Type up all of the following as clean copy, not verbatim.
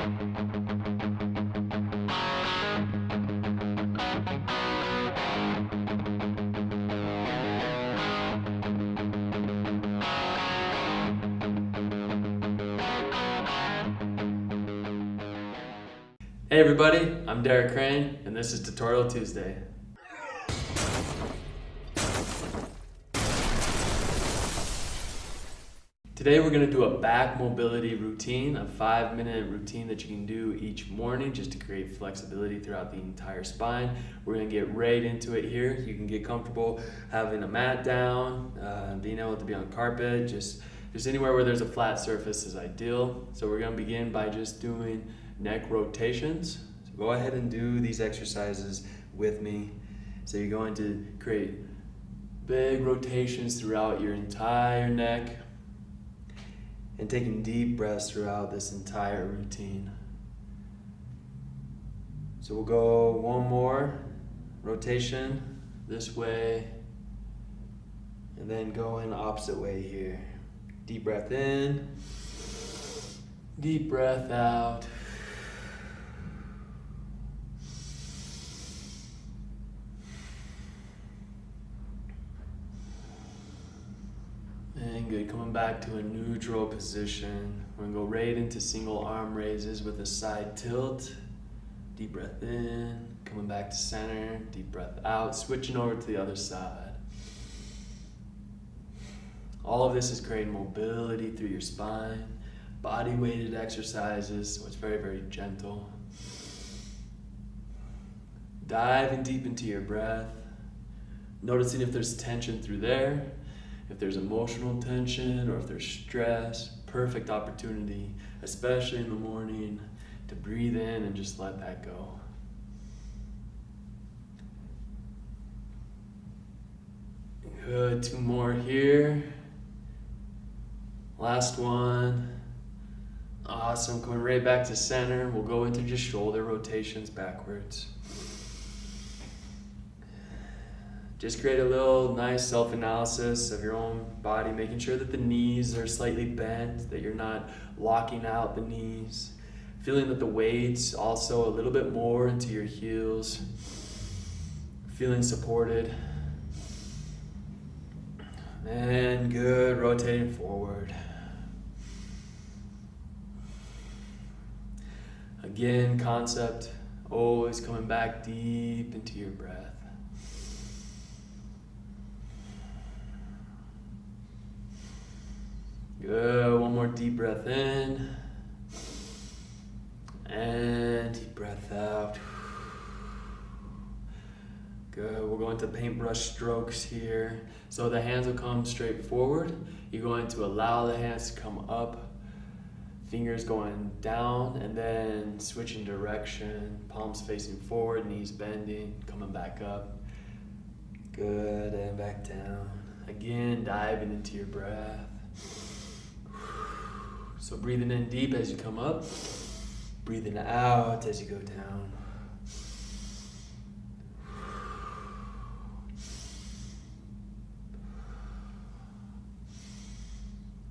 Hey everybody, I'm Derek Crane, and this is Tutorial Tuesday. Today we're going to do a back mobility routine, a 5-minute routine that you can do each morning just to create flexibility throughout the entire spine. We're going to get right into it here. You can get comfortable having a mat down, being able to be on carpet, just anywhere where there's a flat surface is ideal. So we're going to begin by just doing neck rotations. So go ahead and do these exercises with me. So you're going to create big rotations throughout your entire neck and taking deep breaths throughout this entire routine. So we'll go one more rotation this way and then go in the opposite way here. Deep breath in, deep breath out. And good, coming back to a neutral position. We're gonna go right into single arm raises with a side tilt. Deep breath in, coming back to center, deep breath out, switching over to the other side. All of this is creating mobility through your spine, body weighted exercises, so it's very, very gentle. Diving deep into your breath, noticing if there's tension through there, if there's emotional tension or if there's stress. Perfect opportunity, especially in the morning, to breathe in and just let that go. Good, 2 more here. Last one. Awesome, coming right back to center. We'll go into just shoulder rotations backwards. Just create a little nice self-analysis of your own body, making sure that the knees are slightly bent, that you're not locking out the knees. Feeling that the weight's also a little bit more into your heels. Feeling supported. And good, rotating forward. Again, concept, always coming back deep into your breath. Good, one more deep breath in. And deep breath out. Good, we're going to paintbrush strokes here. So the hands will come straight forward. You're going to allow the hands to come up, fingers going down, and then switching direction, palms facing forward, knees bending, coming back up. Good, and back down. Again, diving into your breath. So breathing in deep as you come up, breathing out as you go down.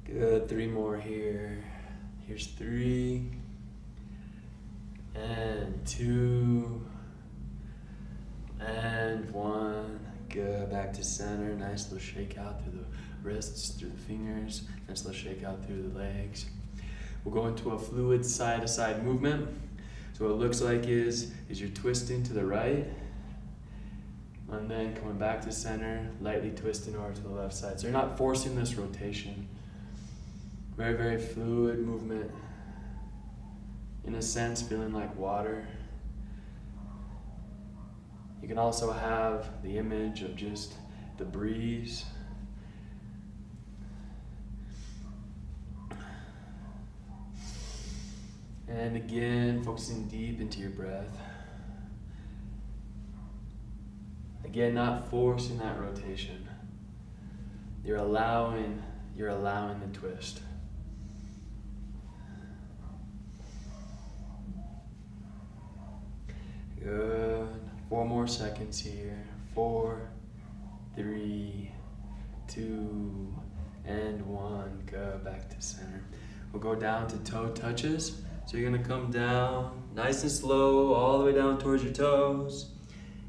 Good, 3 more here. Here's 3, and 2, and 1. Good, back to center. Nice little shake out through the wrists, through the fingers. Nice little shake out through the legs. We'll go into a fluid side-to-side movement. So what it looks like is you're twisting to the right, and then coming back to center, lightly twisting over to the left side. So you're not forcing this rotation. Very, very fluid movement. In a sense, feeling like water. You can also have the image of just the breeze. And again, focusing deep into your breath. Again, not forcing that rotation. You're allowing the twist. Good. 4 more seconds here. 4, 3, 2, and 1. Go back to center. We'll go down to toe touches. So you're gonna come down nice and slow all the way down towards your toes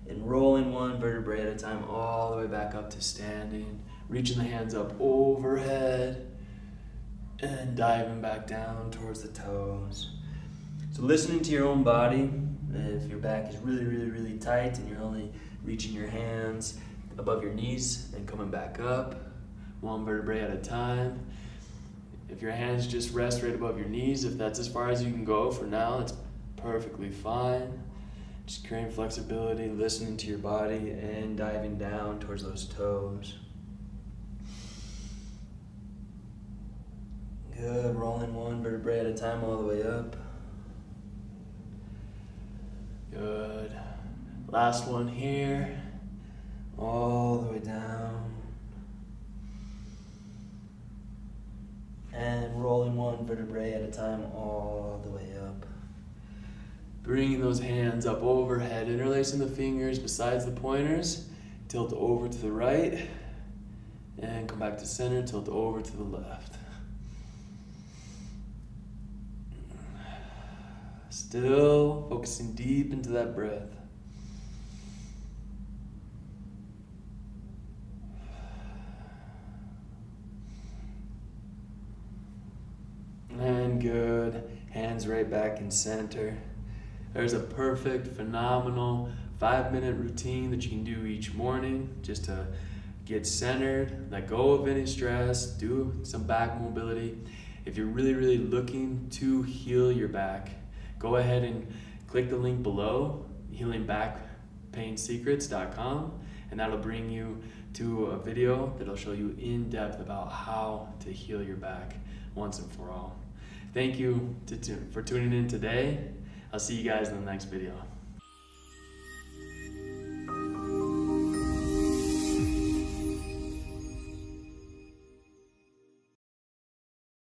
and rolling one vertebrae at a time all the way back up to standing, reaching the hands up overhead and diving back down towards the toes. So listening to your own body. If your back is really, really, really tight and you're only reaching your hands above your knees and coming back up, one vertebrae at a time. If your hands just rest right above your knees, if that's as far as you can go for now, that's perfectly fine. Just creating flexibility, listening to your body, and diving down towards those toes. Good, rolling one vertebrae at a time all the way up. Good. Last one here. All the way down. And rolling one vertebrae at a time all the way up. Bringing those hands up overhead, interlacing the fingers besides the pointers. Tilt over to the right. And come back to center, tilt over to the left. Still focusing deep into that breath. And good. Hands right back in center. There's a perfect, phenomenal 5-minute routine that you can do each morning just to get centered, let go of any stress, do some back mobility. If you're really, really looking to heal your back, go ahead and click the link below, healingbackpainsecrets.com, and that'll bring you to a video that'll show you in depth about how to heal your back once and for all. Thank you for tuning in today. I'll see you guys in the next video.